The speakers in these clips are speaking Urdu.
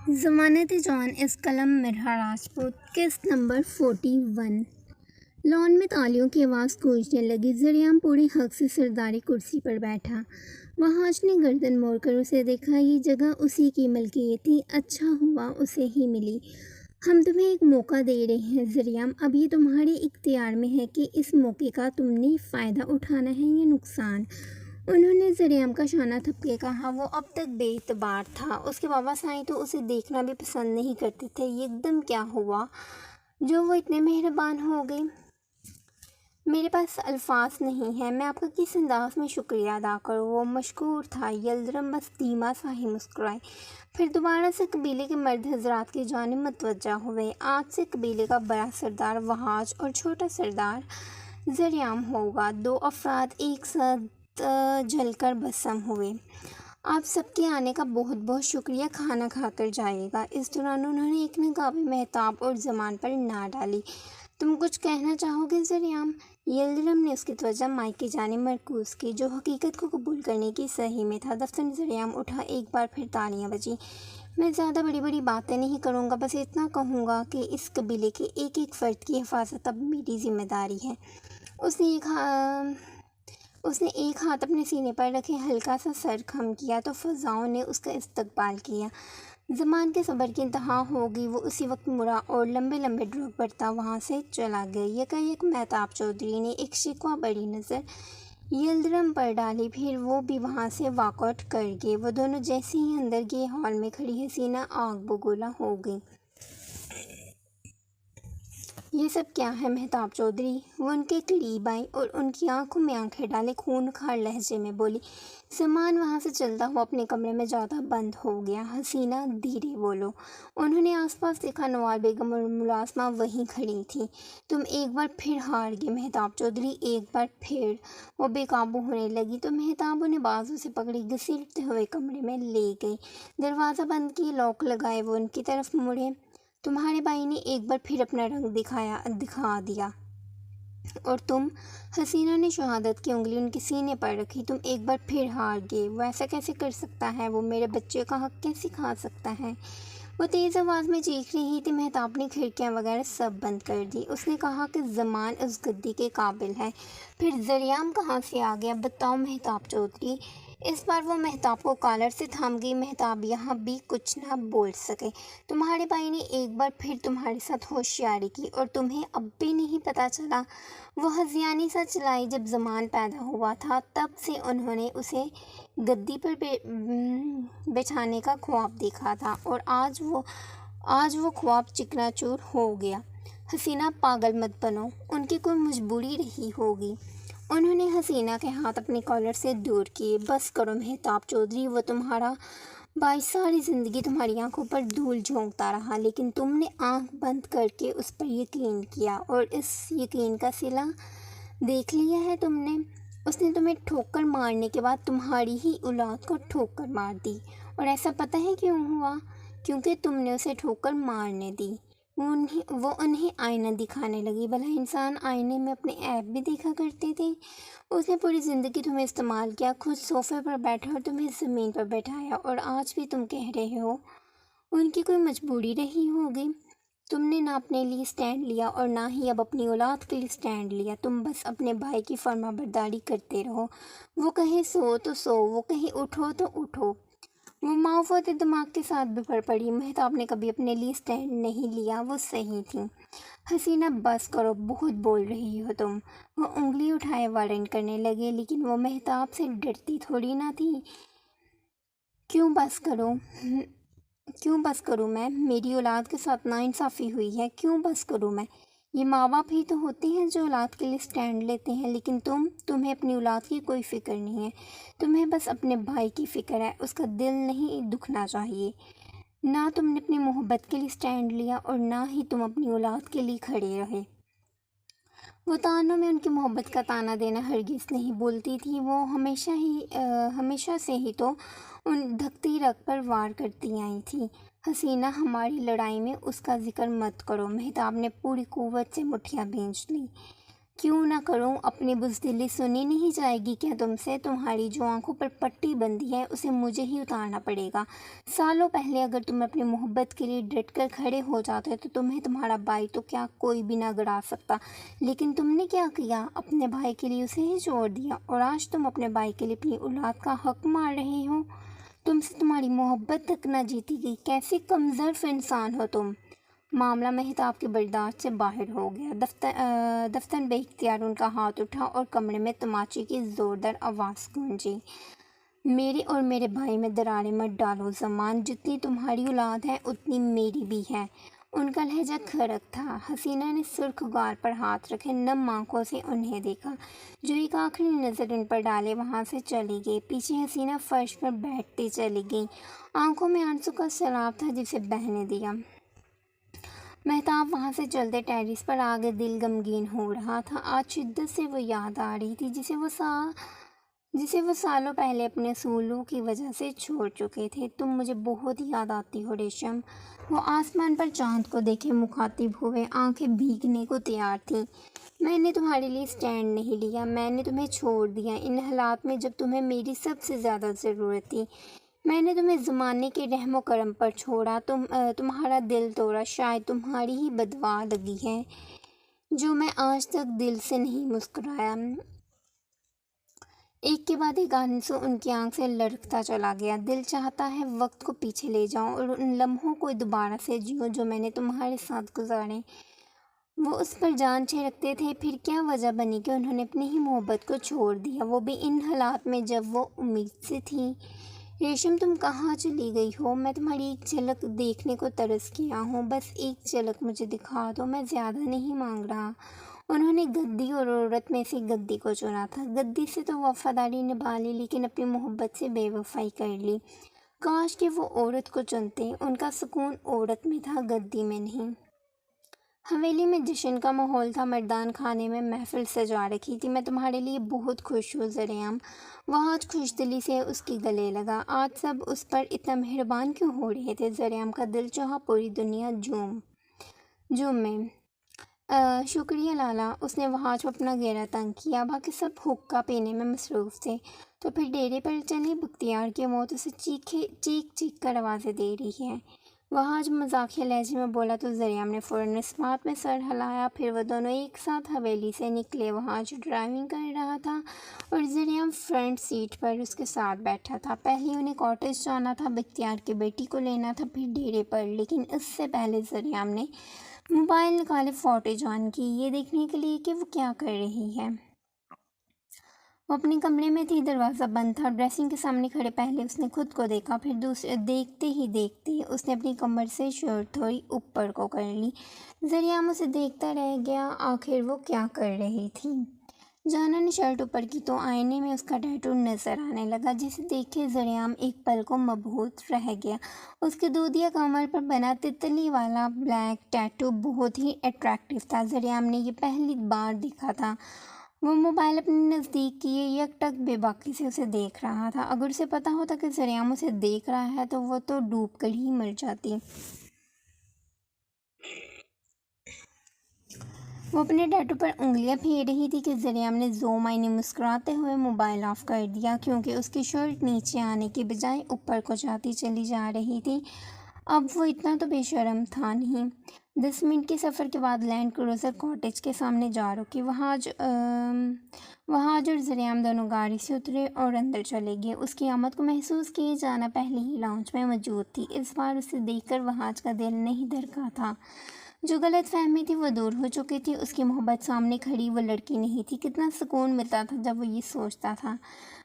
ضمانت جان اس قلم مرحا راجپوت قسط نمبر 41۔ لان میں تالیوں کی آواز گونجنے لگی۔ ذریعہ پورے حق سے سرداری کرسی پر بیٹھا۔ وحاش نے گردن موڑ کر اسے دیکھا۔ یہ جگہ اسی کی ملکیت تھی۔ اچھا ہوا اسے ہی ملی۔ ہم تمہیں ایک موقع دے رہے ہیں ذریعہ، اب یہ تمہارے اختیار میں ہے کہ اس موقع کا تم نے فائدہ اٹھانا ہے یا نقصان۔ انہوں نے ذریعہ کا شانہ تھپ کے کہا۔ وہ اب تک بے اعتبار تھا۔ اس کے بابا سائیں تو اسے دیکھنا بھی پسند نہیں کرتے تھے۔ ایک دم کیا ہوا جو وہ اتنے مہربان ہو گئے؟ میرے پاس الفاظ نہیں ہیں، میں آپ کا کس انداز میں شکریہ ادا کروں۔ وہ مشکور تھا۔ یلدرم بس دھیما سا ہی مسکرائے، پھر دوبارہ سے قبیلے کے مرد حضرات کی جانب متوجہ ہوئے۔ آج سے قبیلے کا بڑا سردار وحاش اور چھوٹا سردار ذریعہ ہوگا۔ دو افراد ایک ساتھ جل کر بسم ہوئے۔ آپ سب کے آنے کا بہت بہت شکریہ، کھانا کھا کر جائے گا۔ اس دوران انہوں نے ایک نگاہ بھی مہتاب اور زمان پر نہ ڈالی۔ تم کچھ کہنا چاہو گے ذریعہ؟ یلدرم نے اس کی توجہ مائک کی جانب مرکوز کی، جو حقیقت کو قبول کرنے کی صحیح میں تھا۔ دفتر ذریعہ اٹھا، ایک بار پھر تالیاں بجیں۔ میں زیادہ بڑی بڑی باتیں نہیں کروں گا، بس اتنا کہوں گا کہ اس قبیلے کے ایک ایک فرد کی حفاظت اب میری ذمہ داری ہے۔ اس نے ایک ہاتھ اپنے سینے پر رکھے ہلکا سا سر خم کیا تو فضاؤں نے اس کا استقبال کیا۔ زمان کے صبر کی انتہا ہو گئی۔ وہ اسی وقت مڑا اور لمبے لمبے ڈروگ برتا وہاں سے چلا گیا۔ یکایک مہتاب چودھری نے ایک شکوہ بڑی نظر یلدرم پر ڈالی، پھر وہ بھی وہاں سے واک آؤٹ کر گئے۔ وہ دونوں جیسے ہی اندر گئے، ہال میں کھڑی حسینہ آگ بگولا ہو گئی۔ یہ سب کیا ہے مہتاب چودھری؟ وہ ان کے قریب آئی اور ان کی آنکھوں میں آنکھیں ڈالے خونخوار لہجے میں بولی۔ زمان وہاں سے چلتا ہوا اپنے کمرے میں جاتا بند ہو گیا۔ حسینہ دھیرے بولو۔ انہوں نے آس پاس دیکھا، نوال بیگم اور ملازمہ وہیں کھڑی تھیں۔ تم ایک بار پھر ہار گئے مہتاب چودھری، ایک بار پھر۔ وہ بے قابو ہونے لگی تو مہتاب انہیں بازو سے پکڑی گھسیٹتے ہوئے کمرے میں لے گئی۔ دروازہ بند کیے، لاک لگائے وہ ان کی طرف مڑے۔ تمہارے بھائی نے ایک بار پھر اپنا رنگ دکھا دیا اور تم؟ حسینہ نے شہادت کی انگلی ان کے سینے پر رکھی۔ تم ایک بار پھر ہار گئے۔ وہ ایسا کیسے کر سکتا ہے؟ وہ میرے بچے کا حق کیسے کھا سکتا ہے؟ وہ تیز آواز میں چیخ رہی تھی۔ مہتاب نے کھڑکیاں وغیرہ سب بند کر دی۔ اس نے کہا کہ زمان اس گدی کے قابل ہے۔ پھر ذریعہ کہاں سے آ گیا بتاؤ مہتاب چودھری؟ اس بار وہ مہتاب کو کالر سے تھام گئی۔ مہتاب یہاں بھی کچھ نہ بول سکے۔ تمہارے بھائی نے ایک بار پھر تمہارے ساتھ ہوشیاری کی اور تمہیں اب بھی نہیں پتہ چلا؟ وہ ہذیانی سا چلائی۔ جب زمان پیدا ہوا تھا تب سے انہوں نے اسے گدی پر بٹھانے کا خواب دیکھا تھا اور آج وہ خواب چکنا چور ہو گیا۔ حسینہ پاگل مت بنو، ان کی کوئی مجبوری رہی ہوگی۔ انہوں نے حسینہ کے ہاتھ اپنے کالر سے دور کیے۔ بس کرو مہتاب چودھری، وہ تمہارا بھائی ساری زندگی تمہاری آنکھوں پر دھول جھونکتا رہا، لیکن تم نے آنکھ بند کر کے اس پر یقین کیا اور اس یقین کا صلہ دیکھ لیا ہے تم نے۔ اس نے تمہیں ٹھوکر مارنے کے بعد تمہاری ہی اولاد کو ٹھوکر مار دی، اور ایسا پتہ ہے کیوں ہوا؟ کیونکہ تم نے اسے ٹھوکر مارنے دی۔ وہ انہیں آئینہ دکھانے لگی۔ بھلا انسان آئینے میں اپنے عیب بھی دیکھا کرتے تھے؟ اس نے پوری زندگی تمہیں استعمال کیا، خود صوفے پر بیٹھا اور تمہیں زمین پر بٹھایا، اور آج بھی تم کہہ رہے ہو ان کی کوئی مجبوری رہی ہوگی۔ تم نے نہ اپنے لیے سٹینڈ لیا اور نہ ہی اب اپنی اولاد کے لیے سٹینڈ لیا۔ تم بس اپنے بھائی کی فرما برداری کرتے رہو۔ وہ کہے سو تو سو، وہ کہے اٹھو تو اٹھو۔ وہ ماؤفوت دماغ کے ساتھ بپھر پڑی۔ مہتاب نے کبھی اپنے لیے سٹینڈ نہیں لیا، وہ صحیح تھیں۔ حسینہ بس کرو، بہت بول رہی ہو تم۔ وہ انگلی اٹھائے وارن کرنے لگے، لیکن وہ مہتاب سے ڈرتی تھوڑی نہ تھی۔ کیوں بس کروں میں؟ میری اولاد کے ساتھ ناانصافی ہوئی ہے، کیوں بس کروں میں؟ یہ ماں باپ ہی تو ہوتے ہیں جو اولاد کے لیے سٹینڈ لیتے ہیں، لیکن تمہیں اپنی اولاد کی کوئی فکر نہیں ہے۔ تمہیں بس اپنے بھائی کی فکر ہے، اس کا دل نہیں دکھنا چاہیے۔ نہ تم نے اپنی محبت کے لیے سٹینڈ لیا اور نہ ہی تم اپنی اولاد کے لیے کھڑے رہے۔ وہ تانوں میں ان کی محبت کا تانا دینا ہرگز نہیں بولتی تھی۔ وہ ہمیشہ سے ہی تو ان دھکتی رگ پر وار کرتی آئی تھی۔ حسینہ ہماری لڑائی میں اس کا ذکر مت کرو۔ مہتاب نے پوری قوت سے مٹھیاں بھینچ لیں۔ کیوں نہ کروں، اپنی بزدلی سنی نہیں جائے گی کیا تم سے؟ تمہاری جو آنکھوں پر پٹی بندھی ہے اسے مجھے ہی اتارنا پڑے گا۔ سالوں پہلے اگر تم اپنی محبت کے لیے ڈٹ کر کھڑے ہو جاتے تو تمہیں تمہارا بھائی تو کیا کوئی بھی نہ گرا سکتا، لیکن تم نے کیا کیا؟ اپنے بھائی کے لیے اسے ہی چھوڑ دیا، اور آج تم اپنے بھائی کے لیے اپنی اولاد کا حق مار رہے ہو۔ تم سے تمہاری محبت تک نہ جیتی گئی، کیسے کمظرف انسان ہو تم۔ معاملہ مہتاب کے برداشت سے باہر ہو گیا۔ دفتر بے اختیار ان کا ہاتھ اٹھا اور کمرے میں تماچے کی زوردار آواز گونجی۔ میرے اور میرے بھائی میں دراریں مت ڈالو زمان، جتنی تمہاری اولاد ہے اتنی میری بھی ہے۔ ان کا لہجہ کڑک تھا۔ حسینہ نے سرخ گال پر ہاتھ رکھے نم آنکھوں سے انہیں دیکھا، جو ایک آخری نظر ان پر ڈالے وہاں سے چلی گئی۔ پیچھے حسینہ فرش پر بیٹھتی چلی گئی، آنکھوں میں آنسو کا سیلاب تھا جسے بہنے دیا۔ مہتاب وہاں سے چلتے ٹیرس پر آگے دل غمگین ہو رہا تھا۔ آج شدت سے وہ یاد آ رہی تھی جسے وہ سالوں پہلے اپنے اصولوں کی وجہ سے چھوڑ چکے تھے۔ تم مجھے بہت یاد آتی ہو ریشم۔ وہ آسمان پر چاند کو دیکھے مخاطب ہوئے، آنکھیں بھیگنے کو تیار تھیں۔ میں نے تمہارے لیے اسٹینڈ نہیں لیا، میں نے تمہیں چھوڑ دیا ان حالات میں جب تمہیں میری سب سے زیادہ ضرورت تھی۔ میں نے تمہیں زمانے کے رحم و کرم پر چھوڑا، تمہارا دل توڑا۔ شاید تمہاری ہی بددعا لگی ہے جو میں آج تک دل سے نہیں مسکرایا۔ ایک کے بعد ایک آنسو ان کی آنکھ سے لڑکتا چلا گیا۔ دل چاہتا ہے وقت کو پیچھے لے جاؤں اور ان لمحوں کو دوبارہ سے جیوں جو میں نے تمہارے ساتھ گزارے۔ وہ اس پر جان چھڑکتے تھے، پھر کیا وجہ بنی کہ انہوں نے اپنی ہی محبت کو چھوڑ دیا، وہ بھی ان حالات میں جب وہ امید سے تھی۔ ریشم تم کہاں چلی گئی ہو؟ میں تمہاری ایک جھلک دیکھنے کو ترس گیا ہوں، بس ایک جھلک مجھے دکھا دو، میں زیادہ نہیں مانگ رہا۔ انہوں نے گدی اور عورت میں سے گدی کو چنا تھا۔ گدی سے تو وفاداری نبھا لی لیکن اپنی محبت سے بے وفائی کر لی۔ کاش کہ وہ عورت کو چنتے، ان کا سکون عورت میں تھا، گدی میں نہیں۔ حویلی میں جشن کا ماحول تھا، مردان خانے میں محفل سجا رکھی تھی۔ میں تمہارے لیے بہت خوش ہوں زریام۔ وہ آج خوش دلی سے اس کے گلے لگا۔ آج سب اس پر اتنا مہربان کیوں ہو رہے تھے؟ زریام کا دل چاہا پوری دنیا جھوم میں۔ شکریہ لالا، اس نے وہاج کو اپنا گہرا تنگ کیا۔ باقی سب حقہ پینے میں مصروف تھے۔ تو پھر ڈیرے پر چلے، بختیار کی موت اسے چیخ کر آوازیں دے رہی ہے، وہاج مزاحیہ لہجے میں بولا تو زریام نے فوراً اس بات میں سر ہلایا۔ پھر وہ دونوں ایک ساتھ حویلی سے نکلے۔ وہاج ڈرائیونگ کر رہا تھا اور زریام فرنٹ سیٹ پر اس کے ساتھ بیٹھا تھا۔ پہلے انہیں کاٹیج جانا تھا، بختیار کی بیٹی کو لینا تھا، پھر ڈیرے پر، لیکن اس سے پہلے زریام نے موبائل نکالے فوٹو جان کی، یہ دیکھنے کے لیے کہ وہ کیا کر رہی ہے۔ وہ اپنے کمرے میں تھی، دروازہ بند تھا۔ ڈریسنگ کے سامنے کھڑے پہلے اس نے خود کو دیکھا، پھر دیکھتے ہی اس نے اپنی کمر سے شرٹ تھوڑی اوپر کو کر لی۔ زریام اسے دیکھتا رہ گیا، آخر وہ کیا کر رہی تھی۔ جانا نے شرٹ اوپر کی تو آئینے میں اس کا ٹیٹو نظر آنے لگا، جسے دیکھ کے زریام ایک پل کو مبہوت رہ گیا۔ اس کے دودھیا کمر پر بنا تتلی والا بلیک ٹیٹو بہت ہی اٹریکٹیو تھا۔ زریام نے یہ پہلی بار دیکھا تھا۔ وہ موبائل اپنے نزدیک کیے، یک ٹک بے باکی سے اسے دیکھ رہا تھا۔ اگر اسے پتا ہوتا کہ زریام اسے دیکھ رہا ہے تو وہ تو ڈوب کر ہی مر جاتی۔ وہ اپنے ٹیٹو پر انگلیاں پھیر رہی تھی کہ زریام نے ذومعنی مسکراتے ہوئے موبائل آف کر دیا، کیونکہ اس کی شرٹ نیچے آنے کی بجائے اوپر کو جاتی چلی جا رہی تھی۔ اب وہ اتنا تو بے شرم تھا نہیں۔ 10 منٹ کے سفر کے بعد لینڈ کروزر کاٹیج کے سامنے جا رکی۔ وہاج اور زریام دونوں گاڑی سے اترے اور اندر چلے گئے۔ اس کی آمد کو محسوس کیے جانا پہلے ہی لاؤنج میں موجود تھی۔ اس بار اسے دیکھ کر وہاج کا دل نہیں دھڑکا تھا۔ جو غلط فہمی تھی وہ دور ہو چکی تھی۔ اس کی محبت سامنے کھڑی وہ لڑکی نہیں تھی۔ کتنا سکون ملتا تھا جب وہ یہ سوچتا تھا،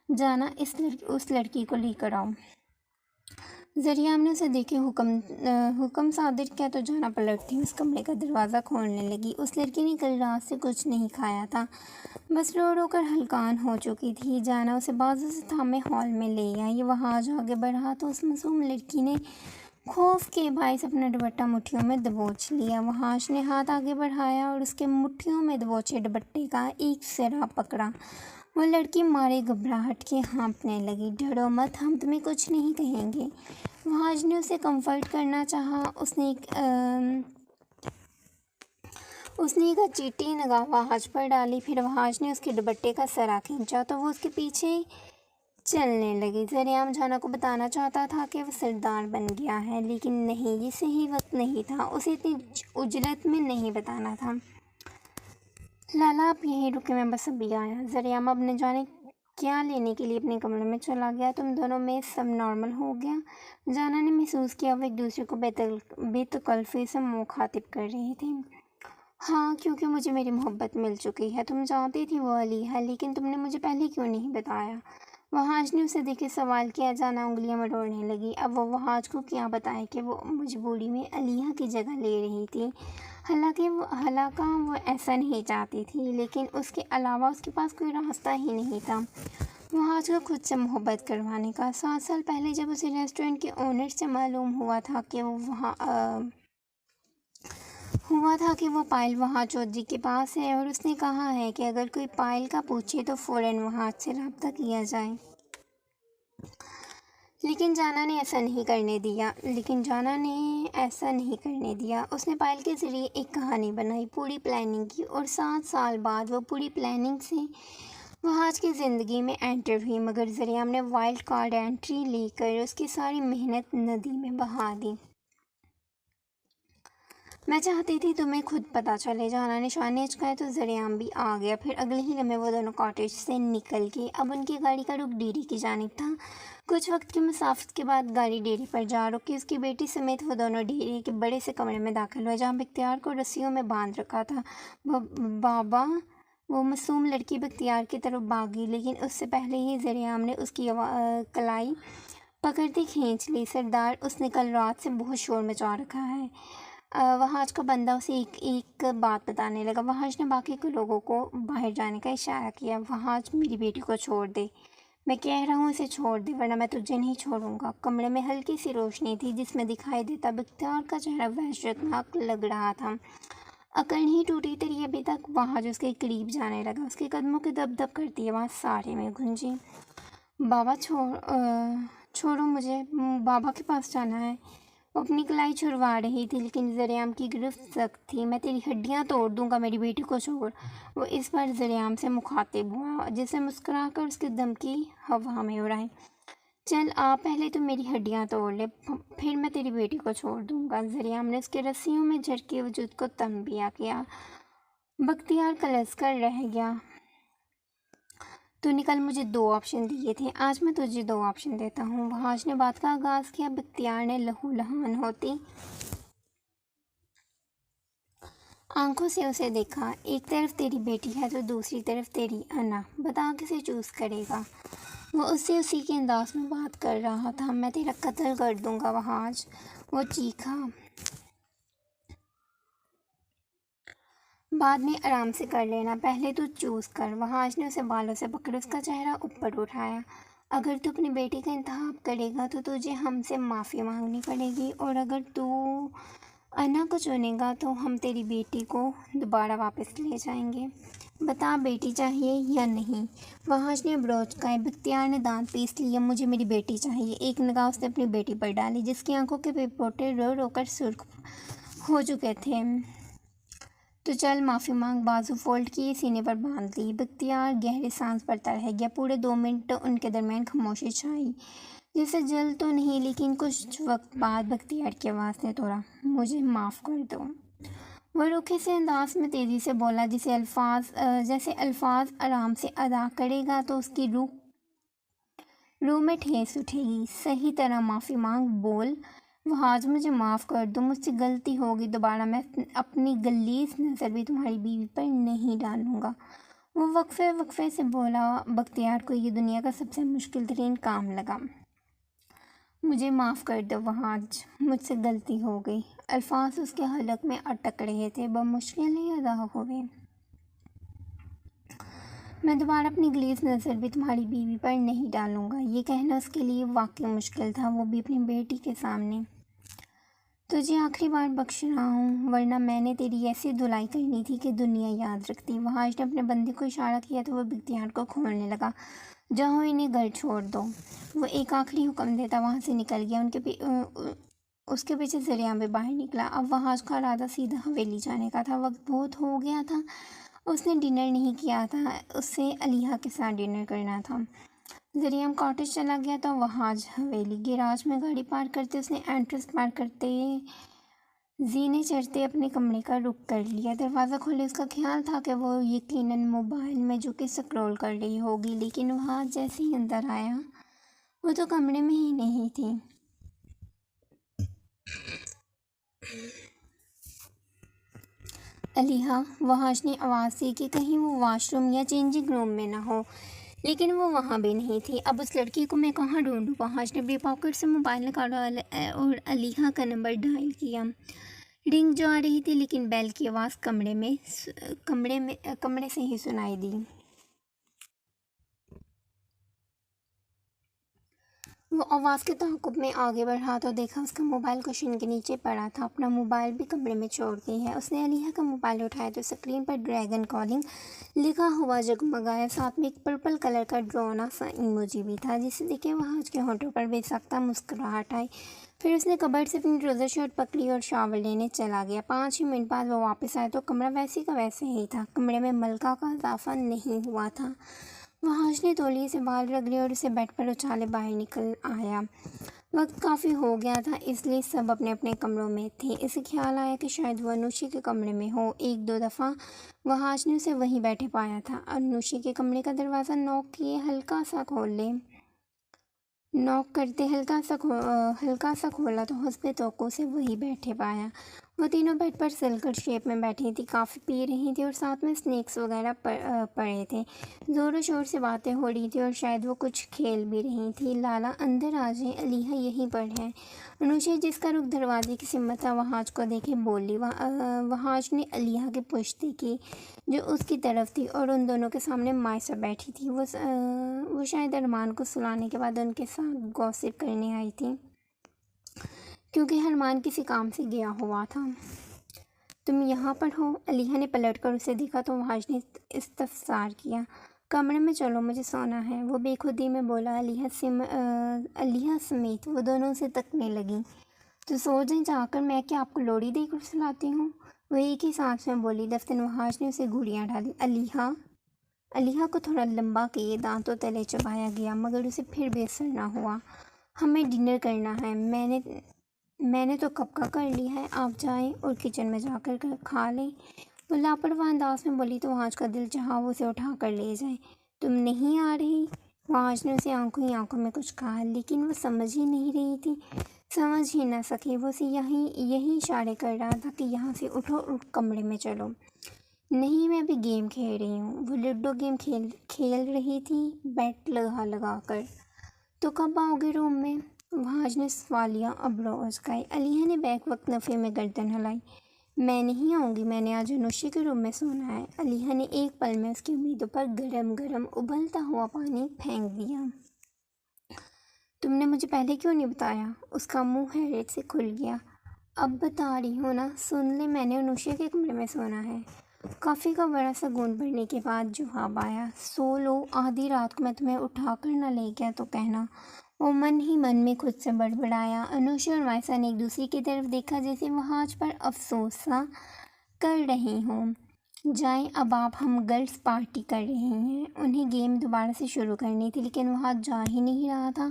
جانا اس لڑکی کو لے کر آؤ۔ زریام نے اسے دیکھے حکم صادر کیا تو جانا پلٹتی اس کمرے کا دروازہ کھولنے لگی۔ اس لڑکی نے کل رات سے کچھ نہیں کھایا تھا، بس رو رو کر ہلکان ہو چکی تھی۔ جانا اسے بازو سے تھامے ہال میں لے آئی۔ وہاج آگے بڑھا تو اس معصوم لڑکی نے خوف کے باعث اپنا دوپٹہ مٹھیوں میں دبوچ لیا۔ وہاج نے ہاتھ آگے بڑھایا اور اس کے مٹھیوں میں دبوچے دوپٹے کا ایک سرا پکڑا۔ وہ لڑکی مارے گھبراہٹ کے ہانپنے لگی۔ ڈرو مت، ہم تمہیں کچھ نہیں کہیں گے۔ وہاج نے اسے کمفرٹ کرنا چاہا۔ اس نے ایک چیٹی نگاہ وہاج پر ڈالی، پھر وہاج نے اس کے دوپٹے کا سرا کھینچا تو وہ اس کے پیچھے چلنے لگی۔ ذریعہ جانا کو بتانا چاہتا تھا کہ وہ سردار بن گیا ہے، لیکن نہیں، یہ صحیح وقت نہیں تھا، اسے اتنی عجلت میں نہیں بتانا تھا۔ لالا آپ یہیں رکے، میں بس ابھی آیا۔ ذریعہ اب نے جانے کیا لینے کے لیے اپنے کمرے میں چلا گیا۔ تم دونوں میں سب نارمل ہو گیا؟ جانا نے محسوس کیا وہ ایک دوسرے کو بے تکلفی سے مخاطب کر رہے تھے۔ ہاں، کیونکہ مجھے میری محبت مل چکی ہے۔ تم جانتی تھی وہ علی ہے، لیکن تم نے مجھے پہلے کیوں نہیں بتایا؟ وہاج نے اسے دیکھے سوال کیا۔ جانا انگلیاں مروڑنے لگی۔ اب وہ وہاج کو کیا بتائے کہ وہ مجبوری میں علیہ کی جگہ لے رہی تھی، حالانکہ وہ ایسا نہیں چاہتی تھی، لیکن اس کے علاوہ اس کے پاس کوئی راستہ ہی نہیں تھا وہاج کو خود سے محبت کروانے کا۔ 7 سال پہلے جب اسے ریسٹورنٹ کے اونر سے معلوم ہوا تھا کہ وہ پائل وہاج چودھری کے پاس ہے، اور اس نے کہا ہے کہ اگر کوئی پائل کا پوچھے تو فوراً وہاج سے رابطہ کیا جائے، لیکن جانا نے ایسا نہیں کرنے دیا۔ اس نے پائل کے ذریعے ایک کہانی بنائی، پوری پلاننگ کی، اور 7 سال بعد وہ پوری پلاننگ سے وہاج کی زندگی میں انٹر ہوئی، مگر ذریعہ نے وائلڈ کارڈ انٹری لے کر اس کی ساری محنت ندی میں بہا دی۔ میں چاہتی تھی تمہیں خود پتہ چلے۔ جانا نے شانے اچکائے تو ذریعہ بھی آ گیا۔ پھر اگلے ہی لمحے وہ دونوں کاٹیج سے نکل گئے۔ اب ان کی گاڑی کا رخ ڈیری کی جانب تھا۔ کچھ وقت کی مسافت کے بعد گاڑی ڈیری پر جا رکی۔ اس کی بیٹی سمیت وہ دونوں ڈیری کے بڑے سے کمرے میں داخل ہوئے، جہاں بختیار کو رسیوں میں باندھ رکھا تھا۔ بابا، وہ معصوم لڑکی بختیار کی طرف بھاگی، لیکن اس سے پہلے ہی ذریعہ نے اس کی کلائی پکڑتے کھینچ لی۔ سردار، اس نے کل رات سے بہت شور مچا رکھا ہے۔ وہاج کا بندہ اسے ایک بات بتانے لگا۔ وہاج نے باقی کے لوگوں کو باہر جانے کا اشارہ کیا۔ وہاج، میری بیٹی کو چھوڑ دے، میں کہہ رہا ہوں اسے چھوڑ دے، ورنہ میں تجھے نہیں چھوڑوں گا۔ کمرے میں ہلکی سی روشنی تھی جس میں دکھائی دیتا بختیار کا چہرہ وحشتناک لگ رہا تھا۔ اکڑ نہیں ٹوٹی تیری ابھی تک؟ وہاج اس کے قریب جانے لگا۔ اس کے قدموں کی دب دب کرتی آواز سارے میں گونجی۔ بابا چھوڑو مجھے، بابا کے پاس جانا ہے۔ وہ اپنی کلائی چھڑوا رہی تھی، لیکن ذریعہ کی گرفت سخت تھی۔ میں تیری ہڈیاں توڑ دوں گا، میری بیٹی کو چھوڑ۔ وہ اس بار ذریعہ سے مخاطب ہوا، جسے مسکرا کر اس کی دھمکی ہوا میں اڑائی۔ چل آ، پہلے تو میری ہڈیاں توڑ لے، پھر میں تیری بیٹی کو چھوڑ دوں گا۔ ذریعہ نے اس کے رسیوں میں جھٹکے وجود کو تنبیہ کیا۔ بختیار کلس کر رہ گیا۔ تو نے کل مجھے 2 آپشن دیے تھے، آج میں تجھے 2 آپشن دیتا ہوں۔ وہاج نے بات کا آغاز کیا۔ بختیار نے لہو لہان ہوتی آنکھوں سے اسے دیکھا۔ ایک طرف تیری بیٹی ہے تو دوسری طرف تیری انا، بتا کسے چوز کرے گا؟ وہ اس سے اسی کے انداز میں بات کر رہا تھا۔ میں تیرا قتل کر دوں گا وہاج، وہ چیخا۔ بعد میں آرام سے کر لینا، پہلے تو چوز کر۔ وہاج نے اسے بالوں سے پکڑ اس کا چہرہ اوپر اٹھایا۔ اگر تو اپنی بیٹی کا انتخاب کرے گا تو تجھے ہم سے معافی مانگنی پڑے گی، اور اگر تو انا کو چنے گا تو ہم تیری بیٹی کو دوبارہ واپس لے جائیں گے۔ بتا، بیٹی چاہیے یا نہیں؟ وہاج نے ابروچ کھائے۔ بختیار نے دانت پیس لیے۔ مجھے میری بیٹی چاہیے۔ ایک نگاہ اس نے اپنی بیٹی پر ڈالی، جس کی آنکھوں کے پپوٹے رو رو کر سرخ ہو چکے تھے۔ تو چل معافی مانگ۔ بازو فولڈ کیے، سینے پر باندھ لی۔ بختیار گہری سانس بھرتا رہ گیا۔ پورے 2 منٹ ان کے درمیان خاموشی چھائی، جیسے جلد تو نہیں، لیکن کچھ وقت بعد بختیار کی آواز نے توڑا، مجھے معاف کر دو۔ وہ روکھے سے انداز میں تیزی سے بولا، جیسے الفاظ آرام سے ادا کرے گا تو اس کی روح میں ٹھیس اٹھے گی۔ صحیح طرح معافی مانگ، بول، وہاج مجھے معاف کر دو، مجھ سے غلطی ہوگی، دوبارہ میں اپنی غلیظ نظر بھی تمہاری بیوی پر نہیں ڈالوں گا۔ وہ وقفے سے بولا۔ بختیار کو یہ دنیا کا سب سے مشکل ترین کام لگا۔ مجھے معاف کر دو وہاج، مجھ سے غلطی ہو گئی۔ الفاظ اس کے حلق میں اٹک رہے تھے، بمشکل ہی ادا ہوئے۔ میں دوبارہ اپنی غلیظ نظر بھی تمہاری بیوی پر نہیں ڈالوں گا۔ یہ کہنا اس کے لیے واقعی مشکل تھا، وہ بھی اپنی بیٹی کے سامنے۔ تجھے آخری بار بخش رہا ہوں، ورنہ میں نے تیری ایسی دھلائی کرنی تھی کہ دنیا یاد رکھتی۔ وہاج نے اپنے بندے کو اشارہ کیا تو وہ بختیار کو کھولنے لگا۔ جاؤ، انہیں گھر چھوڑ دو۔ وہ ایک آخری حکم دیتا وہاں سے نکل گیا۔ اس کے پیچھے ذریعہ بھی باہر نکلا۔ اب وہاج کا ارادہ سیدھا حویلی جانے کا تھا۔ وقت بہت ہو گیا تھا، اس نے ڈنر نہیں کیا تھا، اسے علیحہ کے ساتھ ڈنر کرنا تھا۔ ذریعہ کاٹیج چلا گیا تو وہاج حویلی۔ گیراج میں گاڑی پارک کرتے اس نے انٹرس پار کرتے زینے چڑھتے اپنے کمرے کا رخ کر لیا۔ دروازہ کھولے اس کا خیال تھا کہ وہ یقیناً موبائل میں جو کہ سکرول کر رہی ہوگی، لیکن وہاں جیسے ہی اندر آیا وہ تو کمرے میں ہی نہیں تھی۔ علیحہ، وہاج نے آواز دی کہ کہیں وہ واش روم یا چینجنگ روم میں نہ ہو، لیکن وہ وہاں بھی نہیں تھی۔ اب اس لڑکی کو میں کہاں ڈھونڈوں؟ وہاج نے اپنی پاکٹ سے موبائل نکالا اور علیحہ کا نمبر ڈائل کیا۔ رنگ جو آ رہی تھی، لیکن بیل کی آواز کمرے سے ہی سنائی دی۔ وہ آواز کے تعاقب میں آگے بڑھا تو دیکھا اس کا موبائل کشن کے نیچے پڑا تھا۔ اپنا موبائل بھی کمرے میں چھوڑ دی ہے۔ اس نے علیحہ کا موبائل اٹھایا تو اسکرین پر ڈریگن کالنگ لکھا ہوا جگمگایا، ساتھ میں ایک پرپل کلر کا ڈرونا سا ایموجی بھی تھا، جسے دیکھے وہاج کے ہونٹوں پر بے ساختہ مسکراہٹ آئی۔ پھر اس نے کبرڈ سے اپنی ٹراؤزر شرٹ پکڑی اور شاور لینے چلا گیا۔ 5 ہی منٹ بعد وہ واپس آیا تو کمرہ ویسے کا ویسے ہی تھا۔ کمرے میں ملکہ کا اضافہ نہیں ہوا تھا۔ وہاج نے تولیے سے بال رگڑے اور اسے بیڈ پر اچھالے باہر نکل آیا۔ وقت کافی ہو گیا تھا، اس لیے سب اپنے اپنے کمروں میں تھے۔ اسے خیال آیا کہ شاید وہ انوشی کے کمرے میں ہو۔ 1-2 دفعہ وہاج نے اسے وہیں بیٹھے پایا تھا۔ انوشی کے کمرے کا دروازہ نوک کرتے ہلکا سا کھولا تو حسب توقع اسے وہیں بیٹھے پایا۔ وہ تینوں بیڈ پر سرکل شیپ میں بیٹھی تھی، کافی پی رہی تھی اور ساتھ میں سنیکس وغیرہ پڑے تھے۔ زور و شور سے باتیں ہو رہی تھی اور شاید وہ کچھ کھیل بھی رہی تھی۔ لالا اندر آ جائیں، علیحہ یہیں پر ہے۔ انوشی، جس کا رخ دروازے کی سمت تھا، وہاج کو دیکھے بولی۔ وہاج نے علیحہ کی پشت دیکھی جو اس کی طرف تھی، اور ان دونوں کے سامنے مائسہ بیٹھی تھی۔ وہ شاید ارمان کو سلانے کے بعد ان کے ساتھ گوسپ کرنے آئی تھی، کیونکہ ارمان کسی کام سے گیا ہوا تھا۔ تم یہاں پر ہو؟ علیحہ نے پلٹ کر اسے دیکھا تو وہاج نے استفسار کیا۔ کمرے میں چلو، مجھے سونا ہے، وہ بے خودی میں بولا۔ علیحہ سمیت وہ دونوں اسے تکنے لگیں۔ تو سو جائیں جا کر، میں کیا آپ کو لوڑی دے کر سلاتی ہوں؟ وہ ایک ہی سانس میں بولی۔ دفتن وہاج نے اسے گھڑیاں ڈالی۔ علیحہ کو تھوڑا لمبا کیے دانتوں تلے چبایا گیا، مگر اسے پھر بھی اثر نہ ہوا۔ ہمیں ڈنر کرنا ہے، میں نے تو کب کا کر لیا ہے، آپ جائیں اور کچن میں جا کر کھا لیں۔ وہ لاپرواہ انداز میں بولی تو وہاج کا دل چاہا وہ اسے اٹھا کر لے جائے۔ تم نہیں آ رہی؟ وہاج نے اسے آنکھوں ہی آنکھوں میں کچھ کہا، لیکن وہ سمجھ ہی نہیں رہی تھی۔ سمجھ ہی نہ سکی، وہ اسے یہی اشارے کر رہا تھا کہ یہاں سے اٹھو اور کمرے میں چلو۔ نہیں، میں ابھی گیم کھیل رہی ہوں۔ وہ لوڈو گیم کھیل رہی تھی بیٹ لگا کر۔ تو کب آؤ گے روم میں؟ وہاج نے سوالیہ ابرو اچکائے۔ علیحہ نے بیک وقت نفی میں گردن ہلائی۔ میں نہیں آؤں گی، میں نے آج انوشی کے روم میں سونا ہے۔ علیحہ نے ایک پل میں اس کی امیدوں پر گرم گرم ابلتا ہوا پانی پھینک دیا۔ تم نے مجھے پہلے کیوں نہیں بتایا؟ اس کا منہ حیرت سے کھل گیا۔ اب بتا رہی ہوں نا، سن لے، میں نے انوشی کے کمرے میں سونا ہے۔ کافی کا بڑا سا گھونٹ بھرنے کے بعد جواب آیا۔ سو لو، آدھی رات کو میں تمہیں اٹھا کر نہ لے گیا تو کہنا۔ وہ من ہی من میں خود سے بڑبڑایا۔ انوشی اور مائسہ نے ایک دوسرے کی طرف دیکھا، جیسے وہاج پر افسوس سا کر رہی ہوں۔ جائیں اب آپ، ہم گرلز پارٹی کر رہے ہیں۔ انہیں گیم دوبارہ سے شروع کرنی تھی، لیکن وہاج جا ہی نہیں رہا تھا۔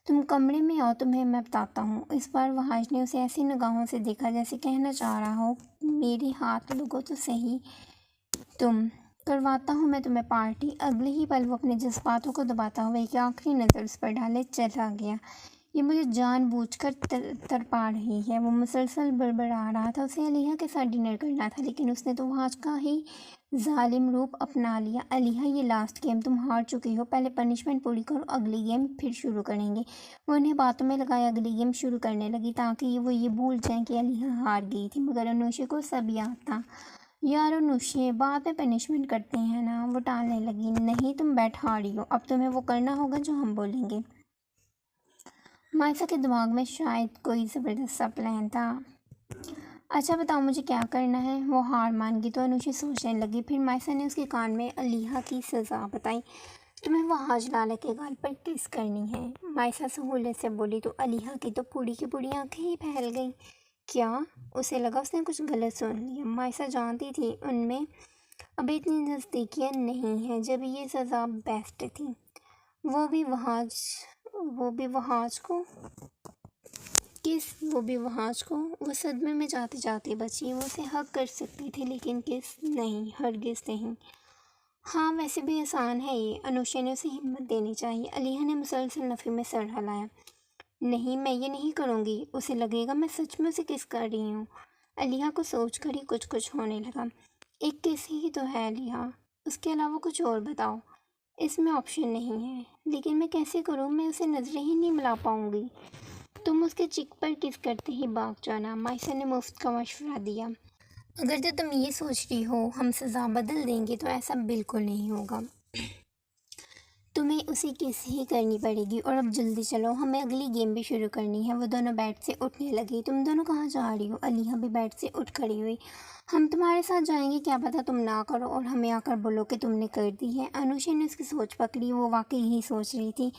تم کمرے میں آؤ، تمہیں میں بتاتا ہوں۔ اس بار وہاج نے اسے ایسی نگاہوں سے دیکھا جیسے کہنا چاہ رہا ہو، میرے ہاتھ لگو تو صحیح، تم کرواتا ہوں میں تمہیں پارٹی۔ اگلے ہی پل وہ اپنے جذباتوں کو دباتا ہوا ایک آخری نظر اس پر ڈالے چلا گیا۔ یہ مجھے جان بوجھ کر تڑپا رہی ہے، وہ مسلسل بڑبڑا رہا تھا۔ اسے علیحہ کے ساتھ ڈنر کرنا تھا، لیکن اس نے تو وہاج کا ہی ظالم روپ اپنا لیا۔ علیحہ، یہ لاسٹ گیم، تم ہار چکی ہو، پہلے پنشمنٹ پوری کرو، اگلی گیم پھر شروع کریں گے۔ وہ انہیں باتوں میں لگائے اگلی گیم شروع کرنے لگی تاکہ وہ یہ بھول جائیں کہ علیحہ ہار گئی تھی، مگر انوشی کو سب یاد تھا۔ یار انوشی، بعد میں پنشمنٹ کرتے ہیں نا، وہ ٹالنے لگی۔ نہیں، تم بیٹھ ہاری ہو، اب تمہیں وہ کرنا ہوگا جو ہم بولیں گے۔ مائسہ کے دماغ میں شاید کوئی زبردست سا پلان تھا۔ اچھا بتاؤ مجھے کیا کرنا ہے؟ وہ ہار مان گئی تو انوشی سوچنے لگی۔ پھر مائسہ نے اس کے کان میں علیحہ کی سزا بتائی۔ تمہیں وہاں جلالہ کے گال پر کس کرنی ہے؟ مائسہ سہولت سے بولی تو علیحہ کی تو پوری کی پوری آنکھیں ہی پھیل گئیں۔ کیا؟ اسے لگا اس نے کچھ غلط سن لیا۔ مائسہ جانتی تھی ان میں اب اتنی نزدیکیاں نہیں ہیں جب یہ سزا بیسٹ تھی۔ وہ بھی وہاج کو کس؟ وہ بھی وہاج کو؟ وہ صدمے میں جاتے جاتے بچی۔ وہ اسے حق کر سکتی تھی لیکن کس نہیں، ہرگز نہیں۔ ہاں ویسے بھی آسان ہے یہ، انوشا نے اسے ہمت دینی چاہیے۔ علیحہ نے مسلسل نفی میں سر ہلایا۔ نہیں میں یہ نہیں کروں گی، اسے لگے گا میں سچ میں اسے کس کر رہی ہوں۔ علیحہ کو سوچ کر ہی کچھ ہونے لگا۔ ایک کس ہی تو ہے علیحہ، اس کے علاوہ کچھ اور بتاؤ۔ اس میں آپشن نہیں ہے۔ لیکن میں کیسے کروں، میں اسے نظریں ہی نہیں ملا پاؤں گی۔ تم اس کے چک پر کس کرتے ہی بھاگ جانا، مائسہ نے مفت کا مشورہ دیا۔ اگر تو تم یہ سوچ رہی ہو ہم سزا بدل دیں گے تو ایسا بالکل نہیں ہوگا۔ تمہیں اسے کس ہی کرنی پڑے گی۔ اور اب جلدی چلو، ہمیں اگلی گیم بھی شروع کرنی ہے۔ وہ دونوں بیڈ سے اٹھنے لگی۔ تم دونوں کہاں جا رہی ہو؟ علیحہ بھی بیڈ سے اٹھ کھڑی ہوئی۔ ہم تمہارے ساتھ جائیں گے، کیا پتہ تم نہ کرو اور ہمیں آ کر بولو کہ تم نے کر دی ہے۔ انوشا نے اس کی سوچ پکڑی، وہ واقعی ہی سوچ رہی تھی۔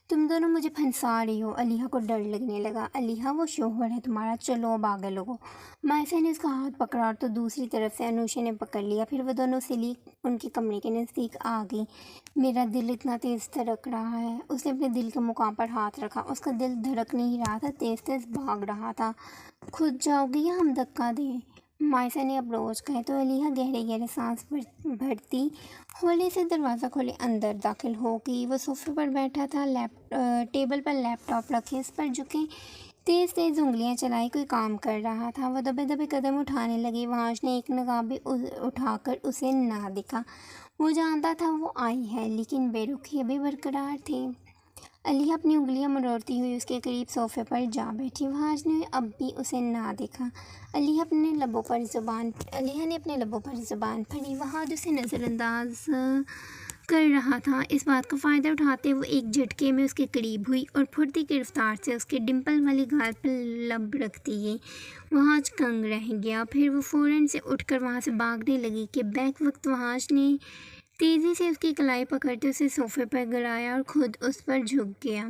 تم دونوں مجھے پھنسا رہی ہو۔ علیحہ کو ڈر لگنے لگا۔ علیحہ وہ شوہر ہے تمہارا، چلو اب آگے لگو۔ مائسہ نے اس کا ہاتھ پکڑا اور تو دوسری طرف سے انوشا نے پکڑ لیا۔ پھر وہ دونوں سلی ان کے کمرے کے نزدیک آ گئی۔ میرا دل اتنا تیز دھڑک رہا ہے۔ اس نے اپنے دل کے مقام پر ہاتھ رکھا۔ اس کا دل دھڑک نہیں رہا تھا، تیز تیز بھاگ رہا تھا۔ خود جاؤ گی یا ہم دھکا دیں؟ مائسہ نے اپروچ کہے تو علیحہ گہرے گہرے سانس بھرتی ہولے سے دروازہ کھولے اندر داخل ہو گئی۔ وہ صوفے پر بیٹھا تھا، ٹیبل پر لیپ ٹاپ رکھے، اس پر جھکے تیز تیز انگلیاں چلائی کوئی کام کر رہا تھا۔ وہ دبے دبے قدم اٹھانے لگی۔ وہاج نے ایک نگاہ بھی اٹھا کر اسے نہ دیکھا۔ وہ جانتا تھا وہ آئی ہے لیکن بے رخی ابھی برقرار تھی۔ علیحہ اپنی انگلیاں مروڑتی ہوئی اس کے قریب صوفے پر جا بیٹھی۔ وہاج نے اب بھی اسے نہ دیکھا۔ علیحہ نے اپنے لبوں پر زبان پھری۔ وہاج اسے نظر انداز کر رہا تھا۔ اس بات کا فائدہ اٹھاتے وہ ایک جھٹکے میں اس کے قریب ہوئی اور پھرتی کی رفتار سے اس کے ڈمپل والی گال پر لب رکھتی گئی۔ وہاج کنگ رہ گیا۔ پھر وہ فوراً سے اٹھ کر وہاں سے بھاگنے لگی کہ بیک وقت وہاج نے تیزی سے اس کی کلائی پکڑتے اسے صوفے پر گرایا اور خود اس پر جھک گیا۔